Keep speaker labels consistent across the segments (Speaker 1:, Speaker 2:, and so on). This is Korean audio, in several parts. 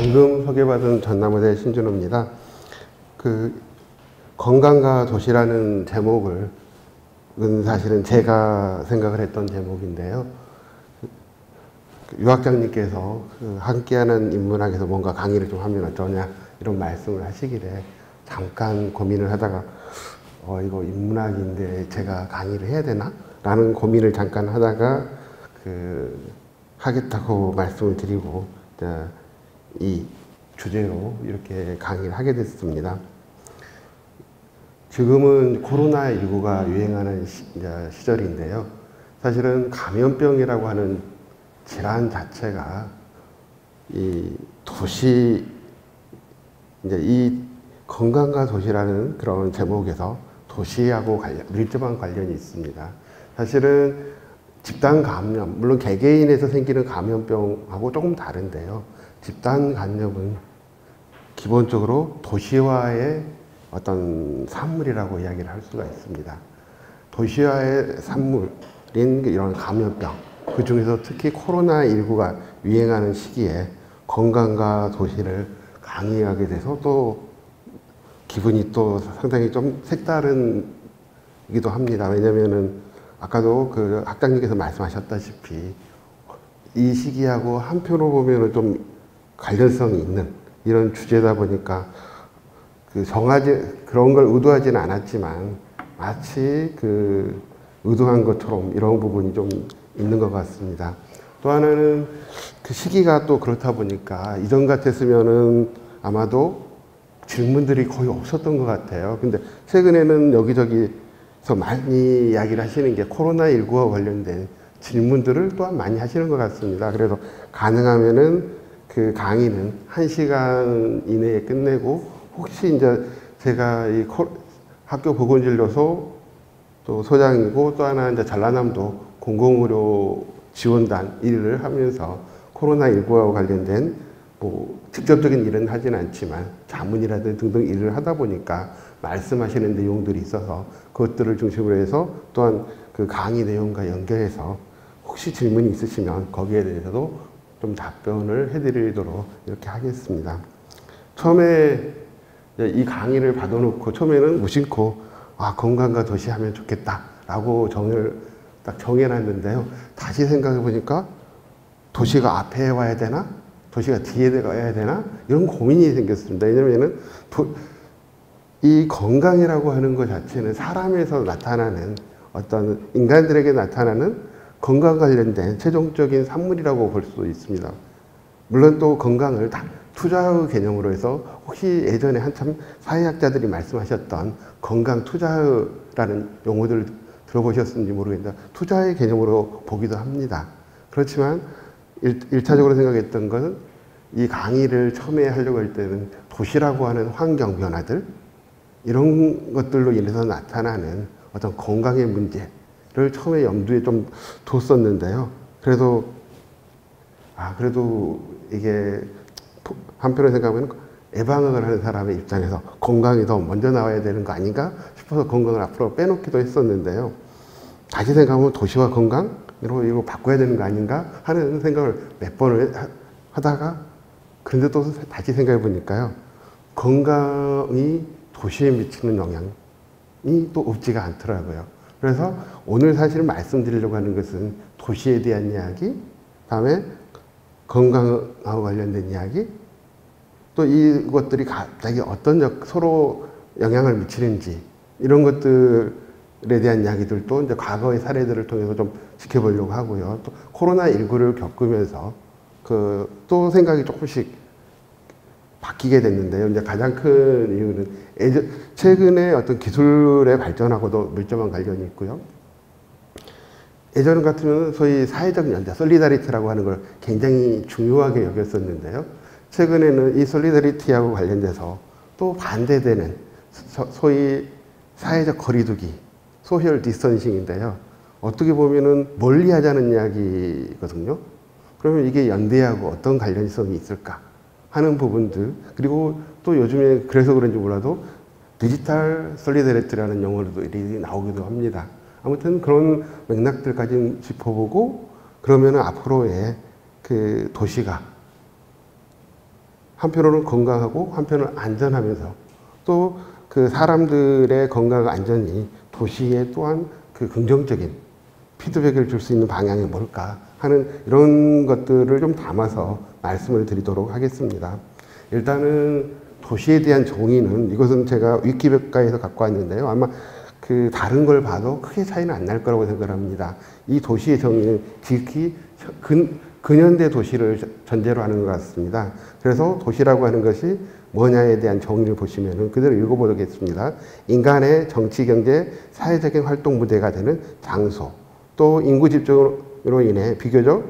Speaker 1: 방금 소개받은 전남원의 신준호입니다. 건강과 도시라는 제목을 사실은 제가 생각을 했던 제목인데요. 유학장님께서 함께하는 인문학에서 뭔가 강의를 좀 하면 어떠냐 이런 말씀을 하시길래 잠깐 고민을 하다가 이거 인문학인데 제가 강의를 해야 되나? 라는 고민을 잠깐 하다가 하겠다고 말씀을 드리고 이 주제로 이렇게 강의를 하게 됐습니다. 지금은 코로나19가 유행하는 시절인데요. 사실은 감염병이라고 하는 질환 자체가 이 도시, 이 건강과 도시라는 그런 제목에서 도시하고 밀접한 관련이 있습니다. 사실은 집단 감염, 물론 개개인에서 생기는 감염병하고 조금 다른데요. 집단 감염은 기본적으로 도시화의 어떤 산물이라고 이야기를 할 수가 있습니다. 도시화의 산물인 이런 감염병, 그 중에서 특히 코로나19가 유행하는 시기에 건강과 도시를 강의하게 돼서 또 기분이 또 상당히 좀 색다른이기도 합니다. 왜냐면은 아까도 학장님께서 말씀하셨다시피 이 시기하고 한편으로 보면은 좀 관련성이 있는 이런 주제다 보니까 그런 걸 의도하지는 않았지만 마치 의도한 것처럼 이런 부분이 좀 있는 것 같습니다. 또 하나는 시기가 또 그렇다 보니까 이전 같았으면은 아마도 질문들이 거의 없었던 것 같아요. 근데 최근에는 여기저기서 많이 이야기를 하시는 게 코로나19와 관련된 질문들을 또한 많이 하시는 것 같습니다. 그래서 가능하면은 강의는 1시간 이내에 끝내고 혹시 이제 제가 이 학교 보건진료소 또 소장이고 또 하나 이제 전라남도 공공의료 지원단 일을 하면서 코로나19와 관련된 직접적인 일은 하진 않지만 자문이라든지 등등 일을 하다 보니까 말씀하시는 내용들이 있어서 그것들을 중심으로 해서 또한 강의 내용과 연결해서 혹시 질문이 있으시면 거기에 대해서도 좀 답변을 해드리도록 이렇게 하겠습니다. 처음에 이 강의를 받아놓고 처음에는 무심코 건강과 도시 하면 좋겠다 라고 딱 정해놨는데요. 다시 생각해 보니까 도시가 앞에 와야 되나? 도시가 뒤에 가야 되나? 이런 고민이 생겼습니다. 왜냐면은 이 건강이라고 하는 것 자체는 사람에서 나타나는 어떤 인간들에게 나타나는 건강 관련된 최종적인 산물이라고 볼 수 있습니다. 물론 또 건강을 다 투자의 개념으로 해서 혹시 예전에 한참 사회학자들이 말씀하셨던 건강 투자라는 용어들 들어보셨는지 모르겠는데 투자의 개념으로 보기도 합니다. 그렇지만 1차적으로 생각했던 것은 이 강의를 처음에 하려고 할 때는 도시라고 하는 환경 변화들 이런 것들로 인해서 나타나는 어떤 건강의 문제를 처음에 염두에 좀 뒀었는데요. 그래도 이게 한편으로 생각하면 예방을 하는 사람의 입장에서 건강이 더 먼저 나와야 되는 거 아닌가 싶어서 건강을 앞으로 빼놓기도 했었는데요. 다시 생각하면 도시와 건강? 이거 바꿔야 되는 거 아닌가 하는 생각을 몇 번을 하다가 그런데 또 다시 생각해 보니까요. 건강이 도시에 미치는 영향이 또 없지가 않더라고요. 그래서 오늘 사실 말씀드리려고 하는 것은 도시에 대한 이야기, 다음에 건강하고 관련된 이야기, 또 이것들이 갑자기 어떤 서로 영향을 미치는지 이런 것들에 대한 이야기들도 이제 과거의 사례들을 통해서 좀 지켜보려고 하고요. 또 코로나19를 겪으면서 또 생각이 조금씩 바뀌게 됐는데요. 이제 가장 큰 이유는 최근에 어떤 기술의 발전하고도 밀접한 관련이 있고요. 예전 같으면 소위 사회적 연대, 솔리다리티라고 하는 걸 굉장히 중요하게 여겼었는데요. 최근에는 이 솔리다리티하고 관련돼서 또 반대되는 소위 사회적 거리두기, 소셜 디스턴싱인데요. 어떻게 보면은 멀리 하자는 이야기거든요. 그러면 이게 연대하고 어떤 관련성이 있을까 하는 부분들, 그리고 또 요즘에 그래서 그런지 몰라도 디지털 솔리다리티라는 용어도 나오기도 합니다. 아무튼 그런 맥락들까지 짚어보고 그러면은 앞으로의 도시가 한편으로는 건강하고 한편으로는 안전하면서 또 그 사람들의 건강과 안전이 도시에 또한 그 긍정적인 피드백을 줄 수 있는 방향이 뭘까 하는 이런 것들을 좀 담아서 말씀을 드리도록 하겠습니다. 일단은 도시에 대한 정의는 이것은 제가 위키백과에서 갖고 왔는데요. 아마 그 다른 걸 봐도 크게 차이는 안 날 거라고 생각합니다. 이 도시의 정의는 지극히 근현대 도시를 전제로 하는 것 같습니다. 그래서 도시라고 하는 것이 뭐냐에 대한 정의를 보시면 그대로 읽어보겠습니다. 인간의 정치, 경제, 사회적인 활동 무대가 되는 장소, 또 인구 집중으로 인해 비교적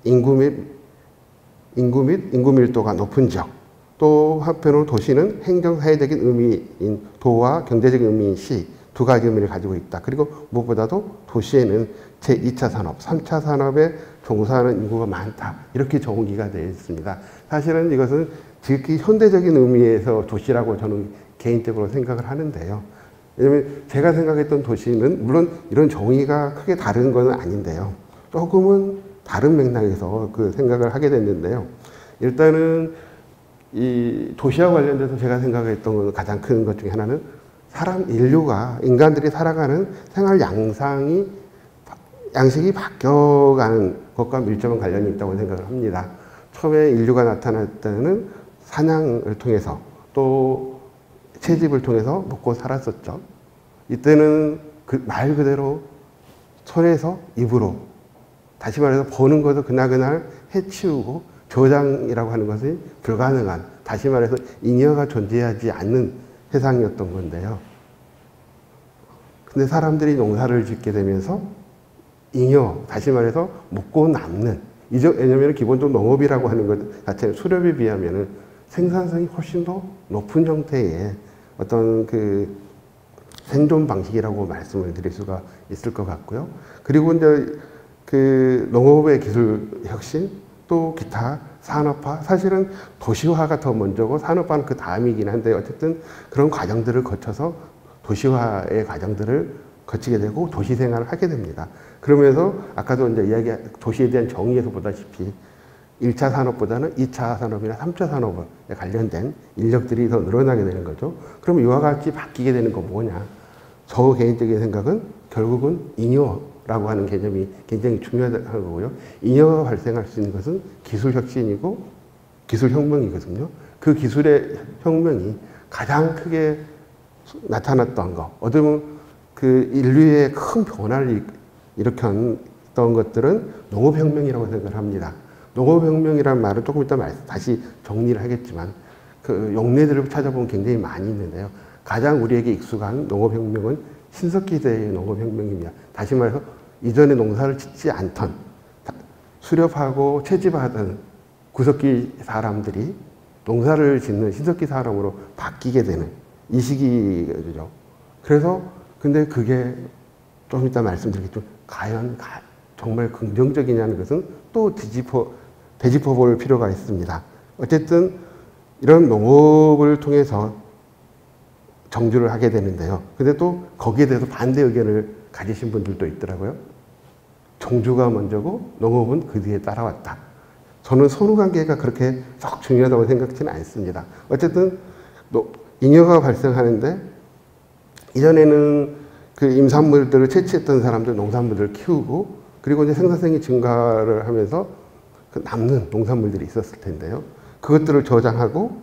Speaker 1: 인구 밀도가 높은 지역, 또 한편으로 도시는 행정, 사회적인 의미인 도와 경제적인 의미인 시, 두 가지 의미를 가지고 있다. 그리고 무엇보다도 도시에는 제2차 산업, 3차 산업에 종사하는 인구가 많다. 이렇게 정의가 되어 있습니다. 사실은 이것은 지극히 현대적인 의미에서 도시라고 저는 개인적으로 생각을 하는데요. 왜냐하면 제가 생각했던 도시는 물론 이런 정의가 크게 다른 건 아닌데요. 조금은 다른 맥락에서 그 생각을 하게 됐는데요. 일단은 이 도시와 관련돼서 제가 생각했던 건 가장 큰 것 중에 하나는 인간들이 살아가는 생활 양식이 바뀌어가는 것과 밀접한 관련이 있다고 생각을 합니다. 처음에 인류가 나타날 때는 사냥을 통해서 또 채집을 통해서 먹고 살았었죠. 이때는 말 그대로 손에서 입으로, 다시 말해서 버는 것을 그날그날 해치우고 저장이라고 하는 것이 불가능한, 다시 말해서 잉여가 존재하지 않는 세상이었던 건데요. 근데 사람들이 농사를 짓게 되면서 잉여, 다시 말해서 먹고 남는, 왜냐하면 기본적으로 농업이라고 하는 것 자체는 수렵에 비하면 생산성이 훨씬 더 높은 형태의 어떤 그 생존 방식이라고 말씀을 드릴 수가 있을 것 같고요. 그리고 이제 그 농업의 기술 혁신, 또 기타 산업화, 사실은 도시화가 더 먼저고 산업화는 그 다음이긴 한데 어쨌든 그런 과정들을 거쳐서 도시화의 과정들을 거치게 되고 도시 생활을 하게 됩니다. 그러면서 아까도 이제 도시에 대한 정의에서 보다시피 1차 산업보다는 2차 산업이나 3차 산업에 관련된 인력들이 더 늘어나게 되는 거죠. 그럼 이와 같이 바뀌게 되는 건 뭐냐? 저 개인적인 생각은 결국은 잉여라고 하는 개념이 굉장히 중요한 거고요. 잉여가 발생할 수 있는 것은 기술 혁신이고 기술 혁명이거든요. 그 기술의 혁명이 가장 크게 나타났던 거, 어떻게 보면 그 인류의 큰 변화를 일으켰던 것들은 농업혁명이라고 생각을 합니다. 농업혁명이라는 말은 조금 이따 다시 정리를 하겠지만 그 용례들을 찾아보면 굉장히 많이 있는데요. 가장 우리에게 익숙한 농업혁명은 신석기 시대의 농업혁명입니다. 다시 말해서 이전에 농사를 짓지 않던 수렵하고 채집하던 구석기 사람들이 농사를 짓는 신석기 사람으로 바뀌게 되는 이 시기죠. 그래서 근데 그게 좀 이따 말씀드리겠지만 과연 정말 긍정적이냐는 것은 또 되짚어 볼 필요가 있습니다. 어쨌든 이런 농업을 통해서 정주를 하게 되는데요. 근데 또 거기에 대해서 반대 의견을 가지신 분들도 있더라고요. 정주가 먼저고 농업은 그 뒤에 따라왔다. 저는 선후관계가 그렇게 썩 중요하다고 생각지는 않습니다. 어쨌든 잉여가 발생하는데 이전에는 그 임산물들을 채취했던 사람들, 농산물들을 키우고 그리고 이제 생산성이 증가를 하면서 그 남는 농산물들이 있었을 텐데요. 그것들을 저장하고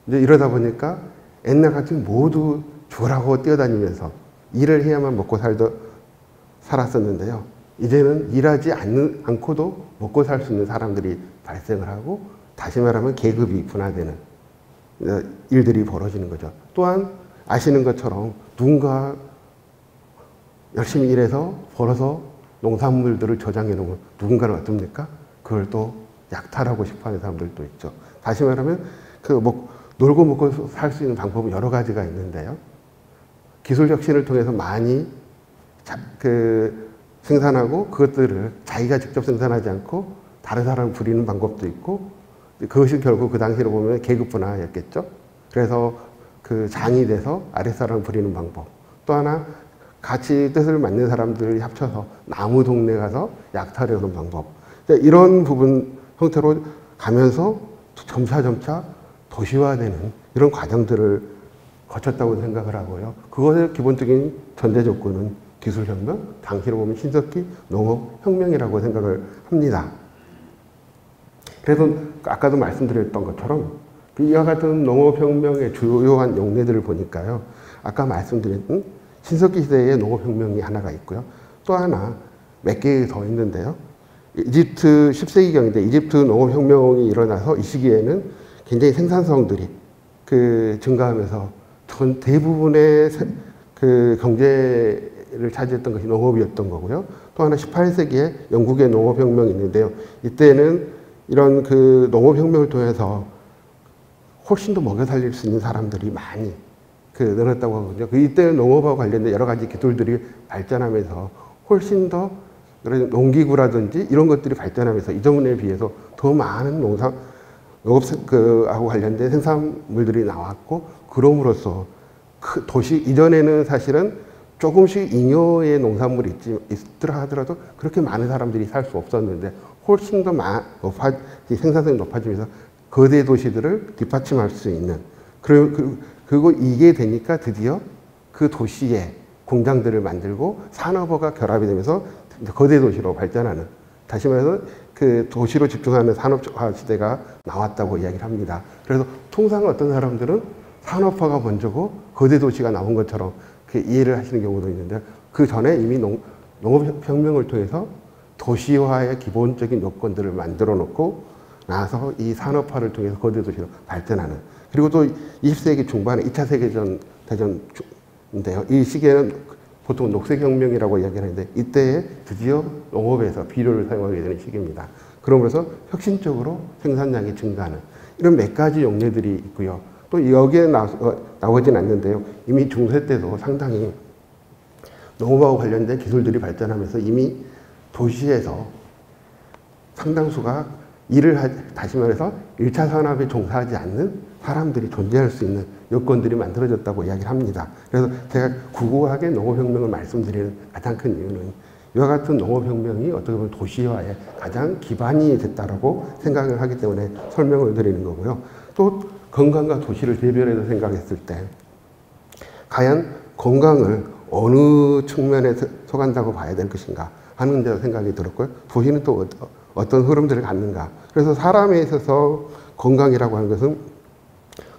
Speaker 1: 이제 이러다 보니까 옛날같이 모두 죽으라고 뛰어다니면서 일을 해야만 먹고 살았었는데요. 이제는 일하지 않고도 먹고 살 수 있는 사람들이 발생을 하고 다시 말하면 계급이 분화되는 일들이 벌어지는 거죠. 또한 아시는 것처럼 누군가 열심히 일해서 벌어서 농산물들을 저장해 놓으면 누군가는 어떻습니까? 그걸 또 약탈하고 싶어 하는 사람들도 있죠. 다시 말하면 놀고 먹고 살 수 있는 방법은 여러 가지가 있는데요. 기술 혁신을 통해서 많이 생산하고 그것들을 자기가 직접 생산하지 않고 다른 사람을 부리는 방법도 있고 그것이 결국 그 당시로 보면 계급 분화였겠죠. 그래서 그 장이 돼서 아랫사람을 부리는 방법. 또 하나 같이 뜻을 맞는 사람들이 합쳐서 나무 동네 가서 약탈해 오는 방법. 이런 부분 형태로 가면서 점차 도시화되는 이런 과정들을 거쳤다고 생각을 하고요. 그것의 기본적인 전제 조건은 기술혁명, 당시로 보면 신석기 농업혁명이라고 생각을 합니다. 그래서 아까도 말씀드렸던 것처럼 이와 같은 농업혁명의 주요한 용례들을 보니까요. 아까 말씀드린 신석기 시대의 농업혁명이 하나가 있고요. 또 하나 몇 개 더 있는데요. 이집트 10세기경인데 이집트 농업혁명이 일어나서 이 시기에는 굉장히 생산성들이 증가하면서 전 대부분의 경제를 차지했던 것이 농업이었던 거고요. 또 하나 18세기에 영국의 농업혁명이 있는데요. 이때는 이런 농업혁명을 통해서 훨씬 더 먹여 살릴 수 있는 사람들이 많이 늘었다고 하거든요. 이때 농업하고 관련된 여러 가지 기술들이 발전하면서 훨씬 더 농기구라든지 이런 것들이 발전하면서 이전에 비해서 더 많은 농업하고 관련된 생산물들이 나왔고, 그럼으로써 도시 이전에는 사실은 조금씩 잉여의 농산물이 있더라 하더라도 그렇게 많은 사람들이 살 수 없었는데 훨씬 더 생산성이 높아지면서 거대 도시들을 뒷받침할 수 있는, 그리고 이게 되니까 드디어 그 도시에 공장들을 만들고 산업화가 결합이 되면서 거대 도시로 발전하는, 다시 말해서 도시로 집중하는 산업화 시대가 나왔다고 이야기를 합니다. 그래서 통상 어떤 사람들은 산업화가 먼저고 거대 도시가 나온 것처럼 이해를 하시는 경우도 있는데, 그 전에 이미 농업혁명을 통해서 도시화의 기본적인 요건들을 만들어 놓고 나서 이 산업화를 통해서 거대 도시로 발전하는, 그리고 또 20세기 중반에 2차 세계대전인데요. 이 시기에는 보통 녹색혁명이라고 이야기를 하는데 이때에 드디어 농업에서 비료를 사용하게 되는 시기입니다. 그러면서 혁신적으로 생산량이 증가하는 이런 몇 가지 용례들이 있고요. 또 여기에 나오진 않는데요. 이미 중세 때도 상당히 농업하고 관련된 기술들이 발전하면서 이미 도시에서 상당수가 다시 말해서 1차 산업에 종사하지 않는 사람들이 존재할 수 있는 여건들이 만들어졌다고 이야기를 합니다. 그래서 제가 구구하게 농업혁명을 말씀드리는 가장 큰 이유는 이와 같은 농업혁명이 어떻게 보면 도시화의 가장 기반이 됐다라고 생각을 하기 때문에 설명을 드리는 거고요. 또 건강과 도시를 대별해서 생각했을 때 과연 건강을 어느 측면에 속한다고 봐야 될 것인가 하는 데 생각이 들었고요. 도시는 또 어떤 흐름들을 갖는가. 그래서 사람에 있어서 건강이라고 하는 것은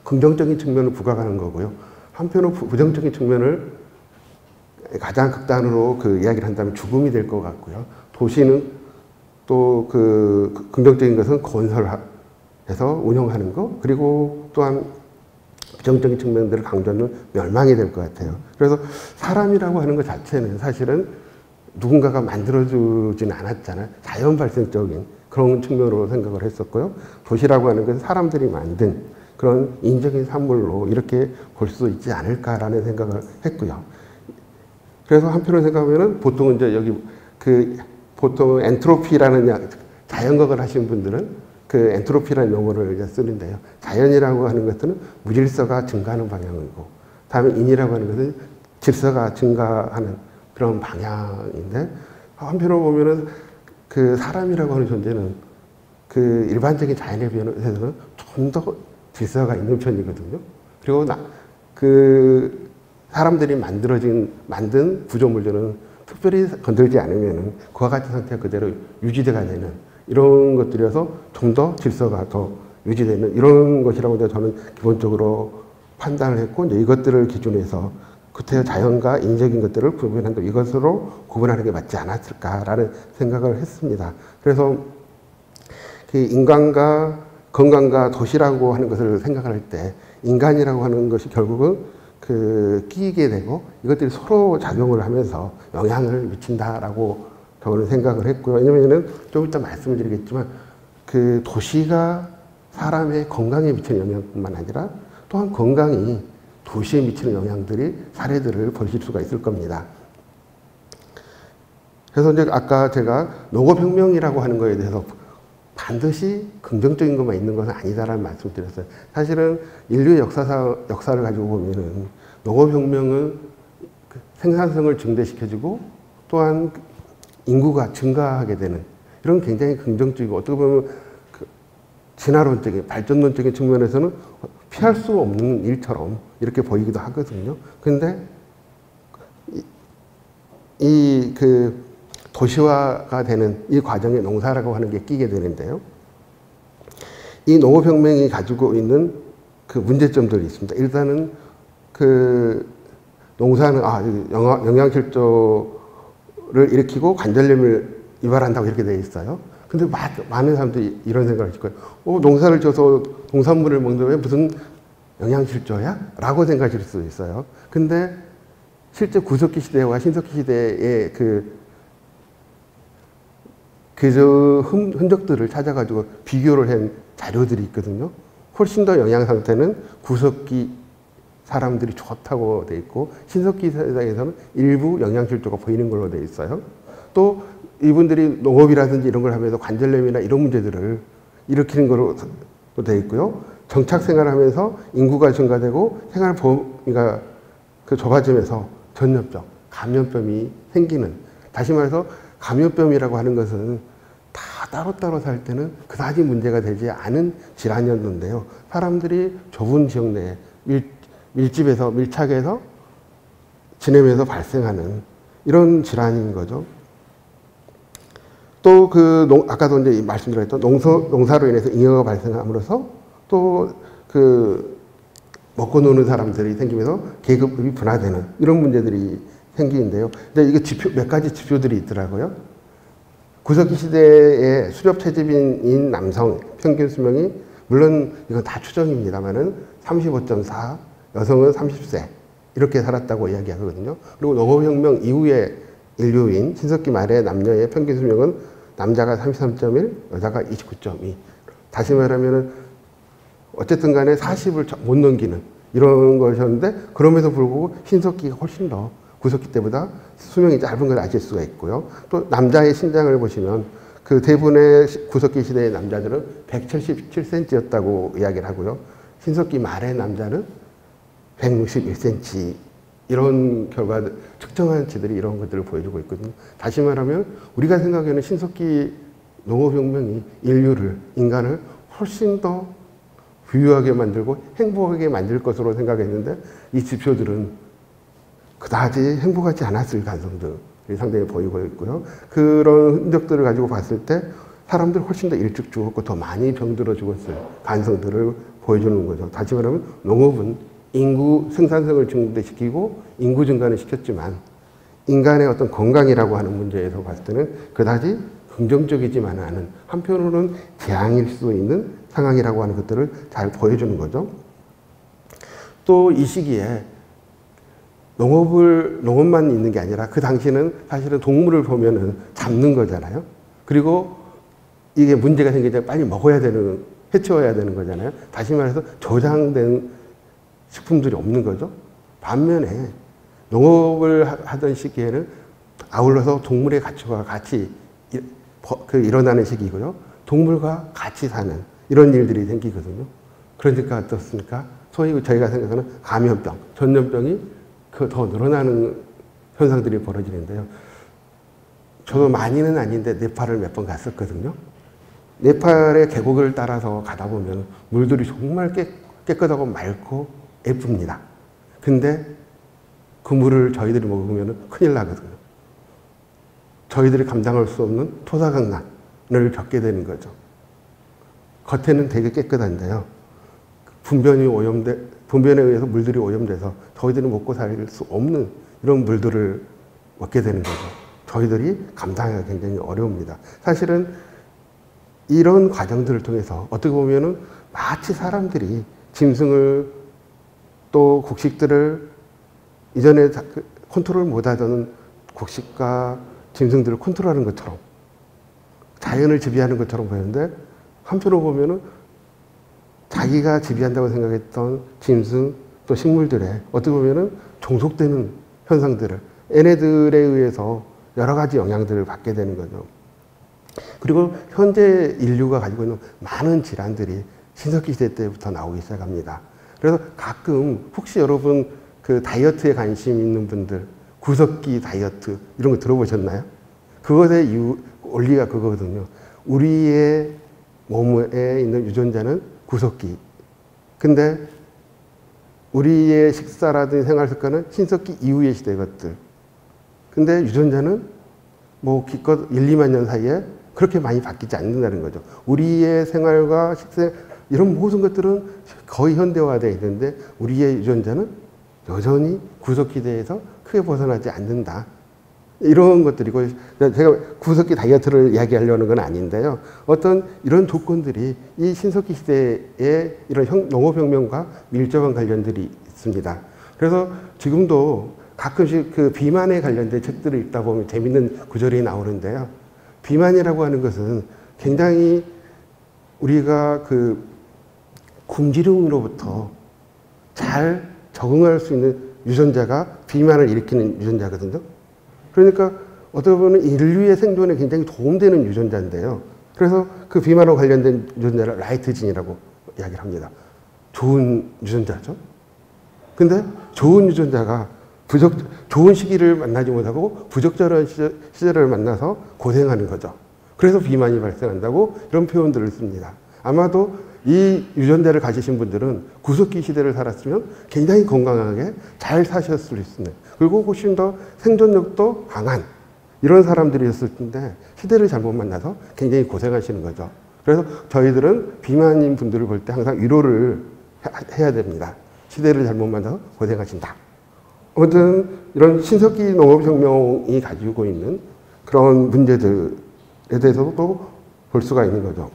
Speaker 1: 긍정적인 측면을 부각하는 거고요. 한편으로 부정적인 측면을 가장 극단으로 이야기를 한다면 죽음이 될 것 같고요. 도시는 또 긍정적인 것은 건설해서 운영하는 것, 그리고 또한 부정적인 측면들을 강조하는 멸망이 될 것 같아요. 그래서 사람이라고 하는 것 자체는 사실은 누군가가 만들어주진 않았잖아요. 자연 발생적인 그런 측면으로 생각을 했었고요. 도시라고 하는 것은 사람들이 만든 그런 인적인 산물로 이렇게 볼 수 있지 않을까라는 생각을 했고요. 그래서 한편으로 생각하면은 보통 이제 여기 보통 엔트로피라는 자연과학을 하신 분들은 엔트로피라는 용어를 이제 쓰는데요. 자연이라고 하는 것은 무질서가 증가하는 방향이고, 다음에 인이라고 하는 것은 질서가 증가하는 그런 방향인데, 한편으로 보면은 사람이라고 하는 존재는 일반적인 자연에 비해서는 좀 더 질서가 있는 편이거든요. 그리고 사람들이 만든 구조물들은 특별히 건들지 않으면 그와 같은 상태가 그대로 유지가 되는 이런 것들이어서 좀 더 질서가 더 유지되는 이런 것이라고 저는 기본적으로 판단을 했고, 이제 이것들을 기준해서 그때 자연과 인적인 것들을 구분한다, 이것으로 구분하는 게 맞지 않았을까라는 생각을 했습니다. 그래서 인간과 건강과 도시라고 하는 것을 생각할 때 인간이라고 하는 것이 결국은 끼게 되고 이것들이 서로 작용을 하면서 영향을 미친다라고 저는 생각을 했고요. 왜냐면은 좀 이따 말씀드리겠지만 도시가 사람의 건강에 미치는 영향뿐만 아니라 또한 건강이 도시에 미치는 영향들이 사례들을 보실 수가 있을 겁니다. 그래서 이제 아까 제가 농업혁명이라고 하는 거에 대해서 반드시 긍정적인 것만 있는 것은 아니다라는 말씀을 드렸어요. 사실은 인류의 역사를 가지고 보면은 농업혁명은 생산성을 증대시켜주고 또한 인구가 증가하게 되는 이런 굉장히 긍정적이고, 어떻게 보면 진화론적인, 발전론적인 측면에서는 피할 수 없는 일처럼 이렇게 보이기도 하거든요. 근데 이 그 도시화가 되는 이 과정에 농사라고 하는 게 끼게 되는데요. 이 농업혁명이 가지고 있는 그 문제점들이 있습니다. 일단은 그 농사는 영양실조를 일으키고 관절염을 유발한다고 이렇게 되어 있어요. 근데 많은 사람들이 이런 생각을 하실 거예요. 농사를 져서 농산물을 먹는데 왜 무슨 영양실조야? 라고 생각하실 수 있어요. 근데 실제 구석기 시대와 신석기 시대의 흔적들을 찾아가지고 비교를 한 자료들이 있거든요. 훨씬 더 영양 상태는 구석기 사람들이 좋다고 돼 있고, 신석기 세상에서는 일부 영양실조가 보이는 걸로 돼 있어요. 또 이분들이 농업이라든지 이런 걸 하면서 관절염이나 이런 문제들을 일으키는 걸로 돼 있고요. 정착 생활을 하면서 인구가 증가되고 생활 범위가 좁아지면서 전염병, 감염병이 생기는, 다시 말해서 감염병이라고 하는 것은 다 따로따로 살 때는 그다지 문제가 되지 않은 질환이었는데요. 사람들이 좁은 지역 내에 밀착해서 지내면서 발생하는 이런 질환인 거죠. 또 아까도 이제 말씀드렸던 농사로 인해서 잉여가 발생함으로써 또 먹고 노는 사람들이 생기면서 계급이 분화되는 이런 문제들이 생기는데요. 근데 이게 몇 가지 지표들이 있더라고요. 구석기 시대의 수렵 채집인인 남성 평균 수명이, 물론 이건 다 추정입니다만은 35.4, 여성은 30세 이렇게 살았다고 이야기하거든요. 그리고 농업혁명 이후의 인류인 신석기 말의 남녀의 평균 수명은 남자가 33.1, 여자가 29.2. 다시 말하면은 어쨌든 간에 40을 못 넘기는 이런 것이었는데, 그럼에도 불구하고 신석기가 훨씬 더 구석기 때보다 수명이 짧은 걸 아실 수가 있고요. 또 남자의 신장을 보시면 대부분의 구석기 시대의 남자들은 177cm였다고 이야기를 하고요. 신석기 말의 남자는 161cm, 이런 결과들, 특정한 지들이 이런 것들을 보여주고 있거든요. 다시 말하면 우리가 생각하는 신석기 농업혁명이 인간을 훨씬 더 부유하게 만들고 행복하게 만들 것으로 생각했는데, 이 지표들은 그다지 행복하지 않았을 가능성들이 상당히 보이고 있고요. 그런 흔적들을 가지고 봤을 때 사람들이 훨씬 더 일찍 죽었고 더 많이 병들어 죽었을 가능성들을 보여주는 거죠. 다시 말하면 농업은 인구 생산성을 증대시키고 인구 증가는 시켰지만, 인간의 어떤 건강이라고 하는 문제에서 봤을 때는 그다지 긍정적이지만 않은, 한편으로는 재앙일 수 있는 상황이라고 하는 것들을 잘 보여주는 거죠. 또 이 시기에 농업만 있는 게 아니라 그 당시는 사실은 동물을 보면은 잡는 거잖아요. 그리고 이게 문제가 생길 때 빨리 해치워야 되는 거잖아요. 다시 말해서 저장된 식품들이 없는 거죠. 반면에 농업을 하던 시기에는 아울러서 동물의 가치가 같이 일어나는 시기고요. 동물과 같이 사는 이런 일들이 생기거든요. 그러니까 어떻습니까? 소위 저희가 생각하는 감염병, 전염병이 더 늘어나는 현상들이 벌어지는데요. 저도 많이는 아닌데 네팔을 몇 번 갔었거든요. 네팔의 계곡을 따라서 가다 보면 물들이 정말 깨끗하고 맑고 예쁩니다. 근데 그 물을 저희들이 먹으면 큰일 나거든요. 저희들이 감당할 수 없는 토사강난을 겪게 되는 거죠. 겉에는 되게 깨끗한데요. 분변에 의해서 물들이 오염돼서 저희들이 먹고 살 수 없는 이런 물들을 먹게 되는 거죠. 저희들이 감당하기가 굉장히 어려웁니다. 사실은 이런 과정들을 통해서 어떻게 보면은 마치 사람들이 짐승을 또 곡식들을 이전에 컨트롤 못하던 곡식과 짐승들을 컨트롤하는 것처럼, 자연을 지배하는 것처럼 보였는데, 한편으로 보면은 자기가 지배한다고 생각했던 짐승 또 식물들에 어떻게 보면은 종속되는 현상들을, 얘네들에 의해서 여러 가지 영향들을 받게 되는 거죠. 그리고 현재 인류가 가지고 있는 많은 질환들이 신석기 시대 때부터 나오기 시작합니다. 그래서 가끔 혹시 여러분 다이어트에 관심 있는 분들, 구석기 다이어트 이런 거 들어보셨나요? 그것의 원리가 그거거든요. 우리의 몸에 있는 유전자는 구석기. 근데 우리의 식사라든지 생활 습관은 신석기 이후의 시대 것들. 근데 유전자는 뭐 기껏 1, 2만 년 사이에 그렇게 많이 바뀌지 않는다는 거죠. 우리의 생활과 식사 이런 모든 것들은 거의 현대화되어 있는데 우리의 유전자는 여전히 구석기대에서 크게 벗어나지 않는다. 이런 것들이고, 제가 구석기 다이어트를 이야기하려는 건 아닌데요. 어떤 이런 조건들이 이 신석기 시대의 이런 농업혁명과 밀접한 관련들이 있습니다. 그래서 지금도 가끔씩 그 비만에 관련된 책들을 읽다 보면 재밌는 구절이 나오는데요. 비만이라고 하는 것은 굉장히 우리가 그 굶주림으로부터 잘 적응할 수 있는 유전자가 비만을 일으키는 유전자거든요. 그러니까 어떻게 보면 인류의 생존에 굉장히 도움되는 유전자인데요. 그래서 그 비만과 관련된 유전자를 라이트진이라고 이야기를 합니다. 좋은 유전자죠. 근데 좋은 유전자가 좋은 시기를 만나지 못하고 부적절한 시절을 만나서 고생하는 거죠. 그래서 비만이 발생한다고 이런 표현들을 씁니다. 아마도 이 유전자를 가지신 분들은 구석기 시대를 살았으면 굉장히 건강하게 잘 사셨을 있습니다. 그리고 훨씬 더 생존력도 강한 이런 사람들이었을 텐데 시대를 잘못 만나서 굉장히 고생하시는 거죠. 그래서 저희들은 비만인 분들을 볼 때 항상 위로를 해야 됩니다. 시대를 잘못 만나서 고생하신다. 아무튼 이런 신석기 농업혁명이 가지고 있는 그런 문제들에 대해서도 또 볼 수가 있는 거죠.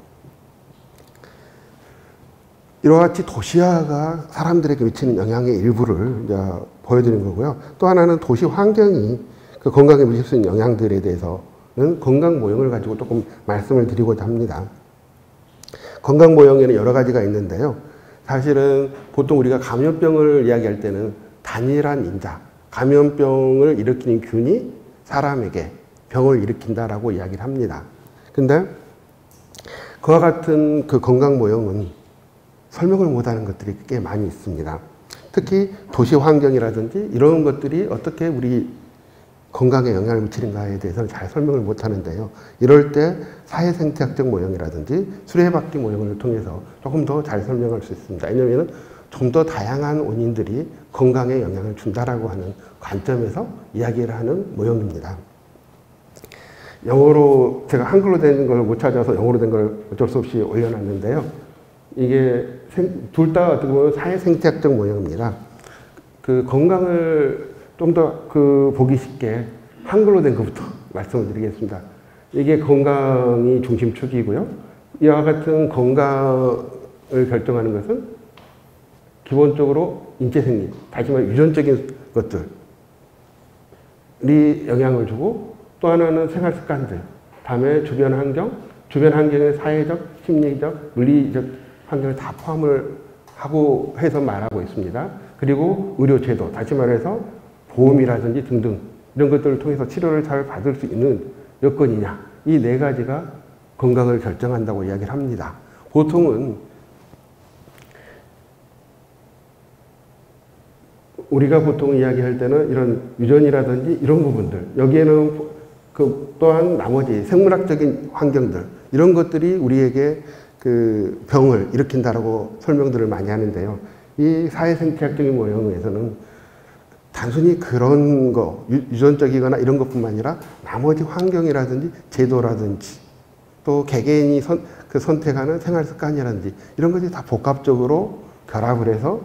Speaker 1: 이와 같이 도시화가 사람들에게 미치는 영향의 일부를 이제 보여드린 거고요. 또 하나는 도시 환경이 그 건강에 미칠 수 있는 영향들에 대해서는 건강 모형을 가지고 조금 말씀을 드리고자 합니다. 건강 모형에는 여러 가지가 있는데요. 사실은 보통 우리가 감염병을 이야기할 때는 단일한 인자, 감염병을 일으키는 균이 사람에게 병을 일으킨다라고 이야기를 합니다. 근데 그와 같은 그 건강 모형은 설명을 못하는 것들이 꽤 많이 있습니다. 특히 도시 환경이라든지 이런 것들이 어떻게 우리 건강에 영향을 미치는가에 대해서는 잘 설명을 못하는데요. 이럴 때 사회생태학적 모형이라든지 수레바퀴 모형을 통해서 조금 더 잘 설명할 수 있습니다. 왜냐하면 좀 더 다양한 원인들이 건강에 영향을 준다라고 하는 관점에서 이야기를 하는 모형입니다. 영어로 제가 한글로 된 걸 못 찾아서 영어로 된 걸 어쩔 수 없이 올려놨는데요. 이게 둘 다 어떻게 보면 사회생태학적 모형입니다. 그 건강을 좀 더 그 보기 쉽게 한글로 된 것부터 말씀을 드리겠습니다. 이게 건강이 중심축이고요. 이와 같은 건강을 결정하는 것은 기본적으로 인체 생리, 다시 말해 유전적인 것들이 영향을 주고 또 하나는 생활 습관들, 다음에 주변 환경의 사회적, 심리적, 물리적 환경을 다 포함을 하고 해서 말하고 있습니다. 그리고 의료제도, 다시 말해서 보험이라든지 등등 이런 것들을 통해서 치료를 잘 받을 수 있는 여건이냐, 이 네 가지가 건강을 결정한다고 이야기를 합니다. 보통은 우리가 보통 이야기할 때는 이런 유전이라든지 이런 부분들, 여기에는 그 또한 나머지 생물학적인 환경들, 이런 것들이 우리에게 그 병을 일으킨다라고 설명들을 많이 하는데요. 이 사회생태학적인 모형에서는 단순히 그런 거, 유전적이거나 이런 것뿐만 아니라 나머지 환경이라든지 제도라든지 또 개개인이 선택하는 생활 습관이라든지 이런 것들이 다 복합적으로 결합을 해서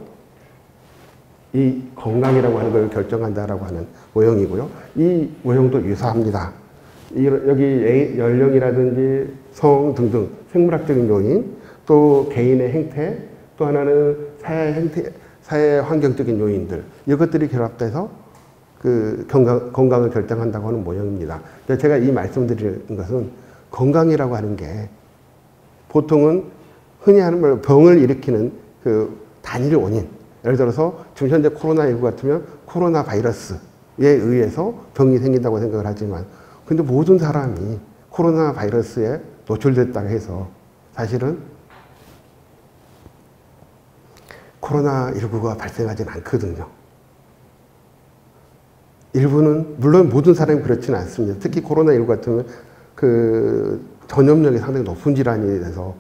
Speaker 1: 이 건강이라고 하는 걸 결정한다라고 하는 모형이고요. 이 모형도 유사합니다. 여기 연령이라든지 성 등등 생물학적인 요인, 또 개인의 행태, 또 하나는 사회 환경적인 요인들, 이것들이 결합돼서 그 건강을 결정한다고 하는 모형입니다. 제가 이 말씀드리는 것은 건강이라고 하는 게 보통은 흔히 하는 말로 병을 일으키는 그 단일 원인, 예를 들어서 지금 현재 코로나19 같으면 코로나 바이러스에 의해서 병이 생긴다고 생각을 하지만, 근데 모든 사람이 코로나 바이러스에 노출됐다고 해서 사실은 코로나19가 발생하진 않거든요. 일부는, 물론 모든 사람이 그렇지는 않습니다. 특히 코로나19 같으면 그 전염력이 상당히 높은 질환이 돼서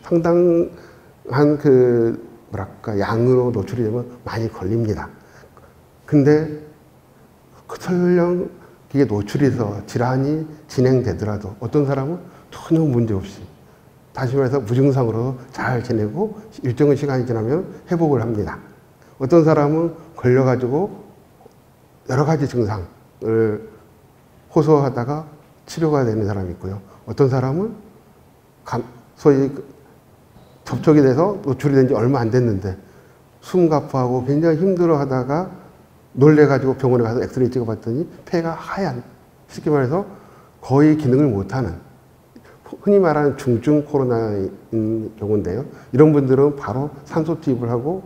Speaker 1: 상당한 그 뭐랄까 양으로 노출이 되면 많이 걸립니다. 근데 설령 이게 노출이 돼서 질환이 진행되더라도 어떤 사람은 전혀 문제 없이 다시 말해서 무증상으로 잘 지내고 일정한 시간이 지나면 회복을 합니다. 어떤 사람은 걸려가지고 여러 가지 증상을 호소하다가 치료가 되는 사람이 있고요. 어떤 사람은 소위 접촉이 돼서 노출이 된 지 얼마 안 됐는데 숨가쁘하고 굉장히 힘들어하다가 놀래가지고 병원에 가서 엑스레이 찍어봤더니 폐가 하얀, 쉽게 말해서 거의 기능을 못하는, 흔히 말하는 중증 코로나인 경우인데요. 이런 분들은 바로 산소 투입을 하고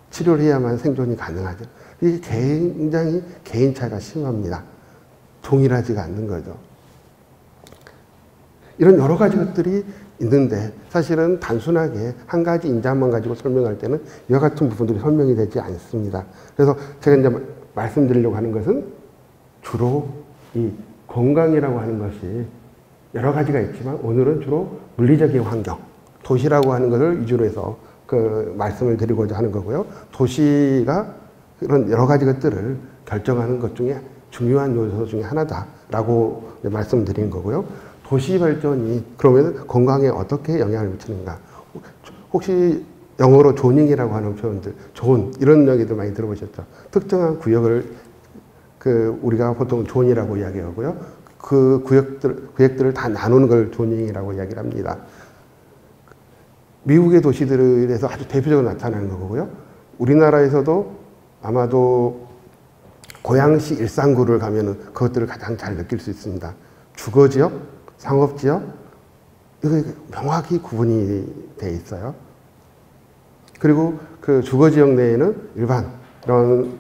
Speaker 1: 치료를 해야만 생존이 가능하죠. 이게 굉장히 개인차가 심합니다. 동일하지가 않는 거죠. 이런 여러 가지 것들이 있는데 사실은 단순하게 한 가지 인자만 가지고 설명할 때는 이와 같은 부분들이 설명이 되지 않습니다. 그래서 제가 이제 말씀드리려고 하는 것은 주로 이 건강이라고 하는 것이 여러 가지가 있지만 오늘은 주로 물리적인 환경, 도시라고 하는 것을 위주로 해서 그 말씀을 드리고자 하는 거고요. 도시가 그런 여러 가지 것들을 결정하는 것 중에 중요한 요소 중에 하나다라고 말씀드린 거고요. 도시 발전이 그러면 건강에 어떻게 영향을 미치는가? 혹시 영어로 조닝이라고 하는 표현들, 존 이런 얘기들 많이 들어보셨죠? 특정한 구역을 우리가 보통 존이라고 이야기하고요. 그 구역들을 다 나누는 걸 조닝이라고 이야기를 합니다. 미국의 도시들에서 아주 대표적으로 나타나는 거고요. 우리나라에서도 아마도 고양시 일산구를 가면은 그것들을 가장 잘 느낄 수 있습니다. 주거지역, 상업지역, 이거 명확히 구분이 돼 있어요. 그리고 그 주거지역 내에는 일반 이런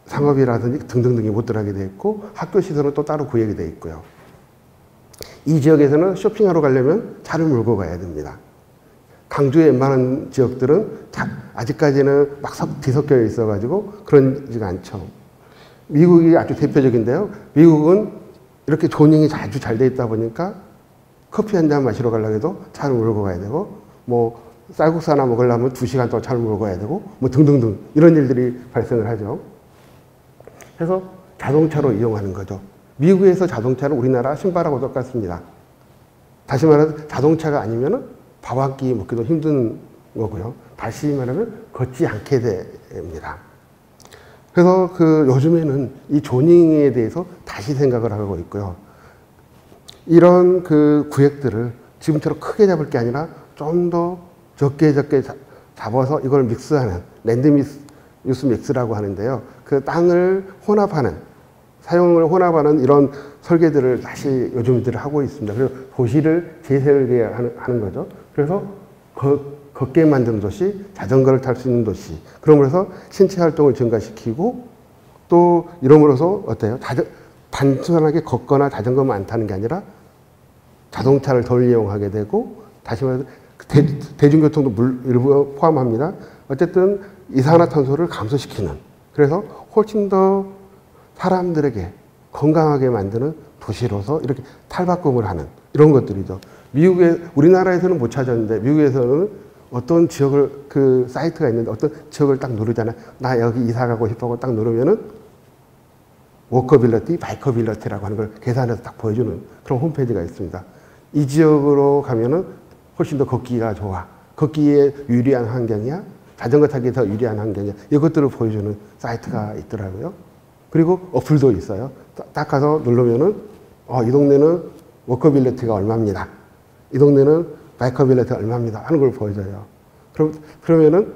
Speaker 1: 상업이라든지 등등등이 못 들어가게 돼 있고 학교 시설은 또 따로 구역이 돼 있고요. 이 지역에서는 쇼핑하러 가려면 차를 몰고 가야 됩니다. 강주의 웬만한 지역들은 아직까지는 막 뒤섞여 있어가지고 그런지가 않죠. 미국이 아주 대표적인데요. 미국은 이렇게 조닝이 아주 잘 돼 있다 보니까 커피 한 잔 마시러 가려고 해도 차를 몰고 가야 되고 뭐 쌀국수 하나 먹으려면 2시간 동안 차를 몰고 가야 되고 뭐 등등등 이런 일들이 발생을 하죠. 그래서 자동차로 이용하는 거죠. 미국에서 자동차는 우리나라 신발하고 똑같습니다. 다시 말해서 자동차가 아니면 밥 한 끼 먹기도 힘든 거고요. 다시 말하면 걷지 않게 됩니다. 그래서 요즘에는 이 조닝에 대해서 다시 생각을 하고 있고요. 이런 구역들을 지금처럼 크게 잡을 게 아니라 좀 더 적게 잡아서 이걸 믹스하는 랜드 유스 믹스라고 하는데요. 그 땅을 혼합하는, 사용을 혼합하는 이런 설계들을 다시 요즘들 하고 있습니다. 그래서 도시를 재설계하는 거죠. 그래서 걷게 만드는 도시, 자전거를 탈 수 있는 도시. 그러면서 신체 활동을 증가시키고 또 이러므로써 어때요? 단순하게 걷거나 자전거만 안 타는 게 아니라 자동차를 덜 이용하게 되고 다시 말해서 대중교통도 일부 포함합니다. 어쨌든 이산화탄소를 감소시키는, 그래서 훨씬 더 사람들에게 건강하게 만드는 도시로서 이렇게 탈바꿈을 하는 이런 것들이죠. 우리나라에서는 못 찾았는데 미국에서는 어떤 지역을 사이트가 있는데 어떤 지역을 딱 누르잖아요. 나 여기 이사 가고 싶다고 딱 누르면은 워커빌리티, 바이커빌리티라고 하는 걸 계산해서 딱 보여주는 그런 홈페이지가 있습니다. 이 지역으로 가면은 훨씬 더 걷기가 좋아. 걷기에 유리한 환경이야. 자전거 타기에 더 유리한 환경이야. 이것들을 보여주는 사이트가 있더라고요. 그리고 어플도 있어요. 딱 가서 누르면은 이 동네는 워커빌리티가 얼마입니다. 이 동네는 바이커빌리티가 얼마입니다. 하는 걸 보여줘요. 그러면은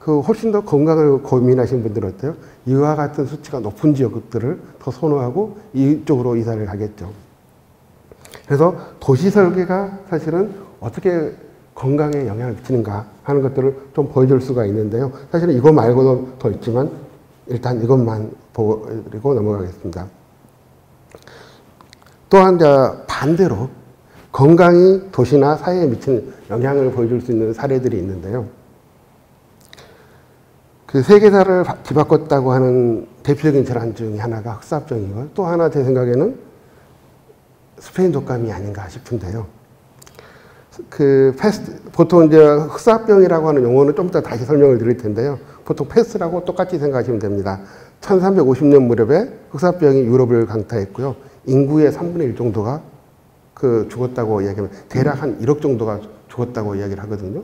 Speaker 1: 훨씬 더 건강을 고민하시는 분들은 어때요? 이와 같은 수치가 높은 지역들을 더 선호하고 이쪽으로 이사를 가겠죠. 그래서 도시 설계가 사실은 어떻게 건강에 영향을 미치는가 하는 것들을 좀 보여줄 수가 있는데요. 사실은 이거 말고도 더 있지만 일단 이것만 보고 넘어가겠습니다. 또한 반대로 건강이 도시나 사회에 미치는 영향을 보여줄 수 있는 사례들이 있는데요. 세계사를 뒤바꿨다고 하는 대표적인 질환 중에 하나가 흑사병이고 또 하나 제 생각에는 스페인 독감이 아닌가 싶은데요. 보통 이제 흑사병이라고 하는 용어는 좀 이따 다시 설명을 드릴 텐데요. 보통 패스트라고 똑같이 생각하시면 됩니다. 1350년 무렵에 흑사병이 유럽을 강타했고요. 인구의 3분의 1 정도가 죽었다고 이야기하면 대략 한 1억 정도가 죽었다고 이야기를 하거든요.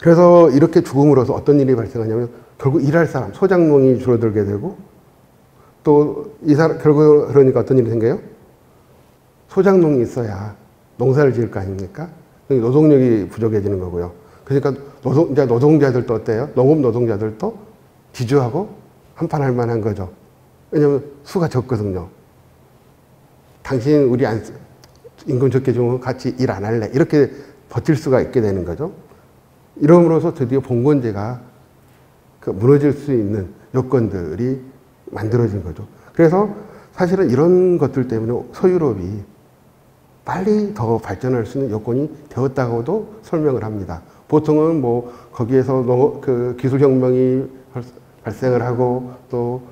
Speaker 1: 그래서 이렇게 죽음으로써 어떤 일이 발생하냐면 결국 일할 사람, 소작농이 줄어들게 되고 또 결국 그러니까 어떤 일이 생겨요? 소작농이 있어야 농사를 지을 거 아닙니까? 노동력이 부족해지는 거고요. 그러니까 노동자들도 어때요? 농업 노동자들도 지주하고 한판 할 만한 거죠. 왜냐하면 수가 적거든요. 당신 우리 임금 적게 주면 같이 일 안 할래. 이렇게 버틸 수가 있게 되는 거죠. 이러므로써 드디어 봉건제가 무너질 수 있는 여건들이 만들어진 거죠. 그래서 사실은 이런 것들 때문에 서유럽이 빨리 더 발전할 수 있는 여건이 되었다고도 설명을 합니다. 보통은 뭐 거기에서 기술혁명이 발생을 하고 또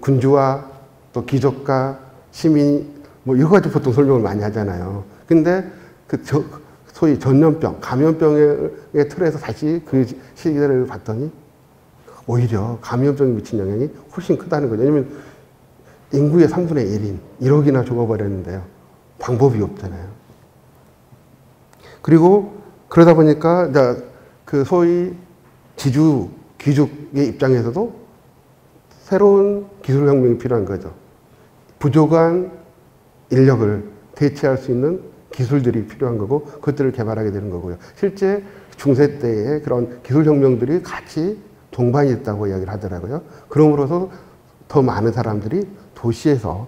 Speaker 1: 군주와 또 귀족과 시민 뭐 이거 가지고 보통 설명을 많이 하잖아요. 근데 소위 전염병, 감염병의 틀에서 다시 그 시기를 봤더니 오히려 감염병이 미친 영향이 훨씬 크다는 거죠. 왜냐면 인구의 3분의 1인 1억이나 죽어버렸는데요. 방법이 없잖아요. 그리고 그러다 보니까 소위 지주, 귀족의 입장에서도 새로운 기술혁명이 필요한 거죠. 부족한 인력을 대체할 수 있는 기술들이 필요한 거고 그것들을 개발하게 되는 거고요. 실제 중세 때에 그런 기술혁명들이 같이 동반이 있다고 이야기를 하더라고요. 그러므로서 더 많은 사람들이 도시에서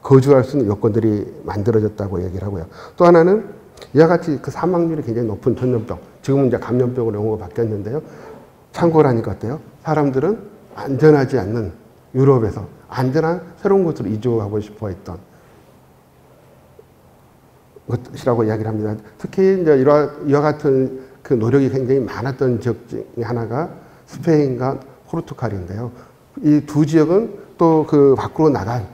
Speaker 1: 거주할 수 있는 여건들이 만들어졌다고 얘기를 하고요. 또 하나는 이와 같이 사망률이 굉장히 높은 전염병, 지금은 이제 감염병으로 용어가 바뀌었는데요. 참고를 하니까 어때요? 사람들은 안전하지 않는 유럽에서 안전한 새로운 곳으로 이주하고 싶어 했던 것이라고 이야기를 합니다. 특히 이제 이와 같은 노력이 굉장히 많았던 지역 중에 하나가 스페인과 포르투갈인데요. 이 두 지역은 또 밖으로 나가게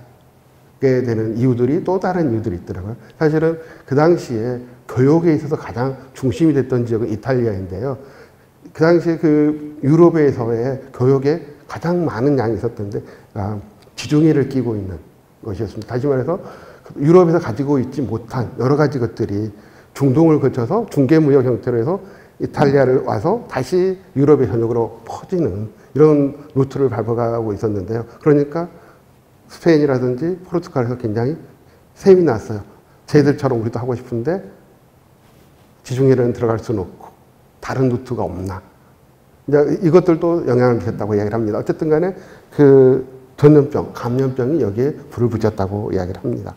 Speaker 1: 되는 이유들이 또 다른 이유들이 있더라고요. 사실은 그 당시에 교역에 있어서 가장 중심이 됐던 지역은 이탈리아인데요. 그 당시에 유럽에서의 교역에 가장 많은 양이 있었던데 지중해를 끼고 있는 것이었습니다. 다시 말해서 유럽에서 가지고 있지 못한 여러 가지 것들이 중동을 거쳐서 중개무역 형태로 해서 이탈리아를 와서 다시 유럽의 전역으로 퍼지는 이런 루트를 밟아가고 있었는데요. 그러니까 스페인이라든지 포르투갈에서 굉장히 셈이 났어요. 쟤들처럼 우리도 하고 싶은데 지중해는 들어갈 수는 없고 다른 루트가 없나. 이제 이것들도 영향을 미쳤다고 이야기를 합니다. 어쨌든 간에 전염병, 감염병이 여기에 불을 붙였다고 이야기를 합니다.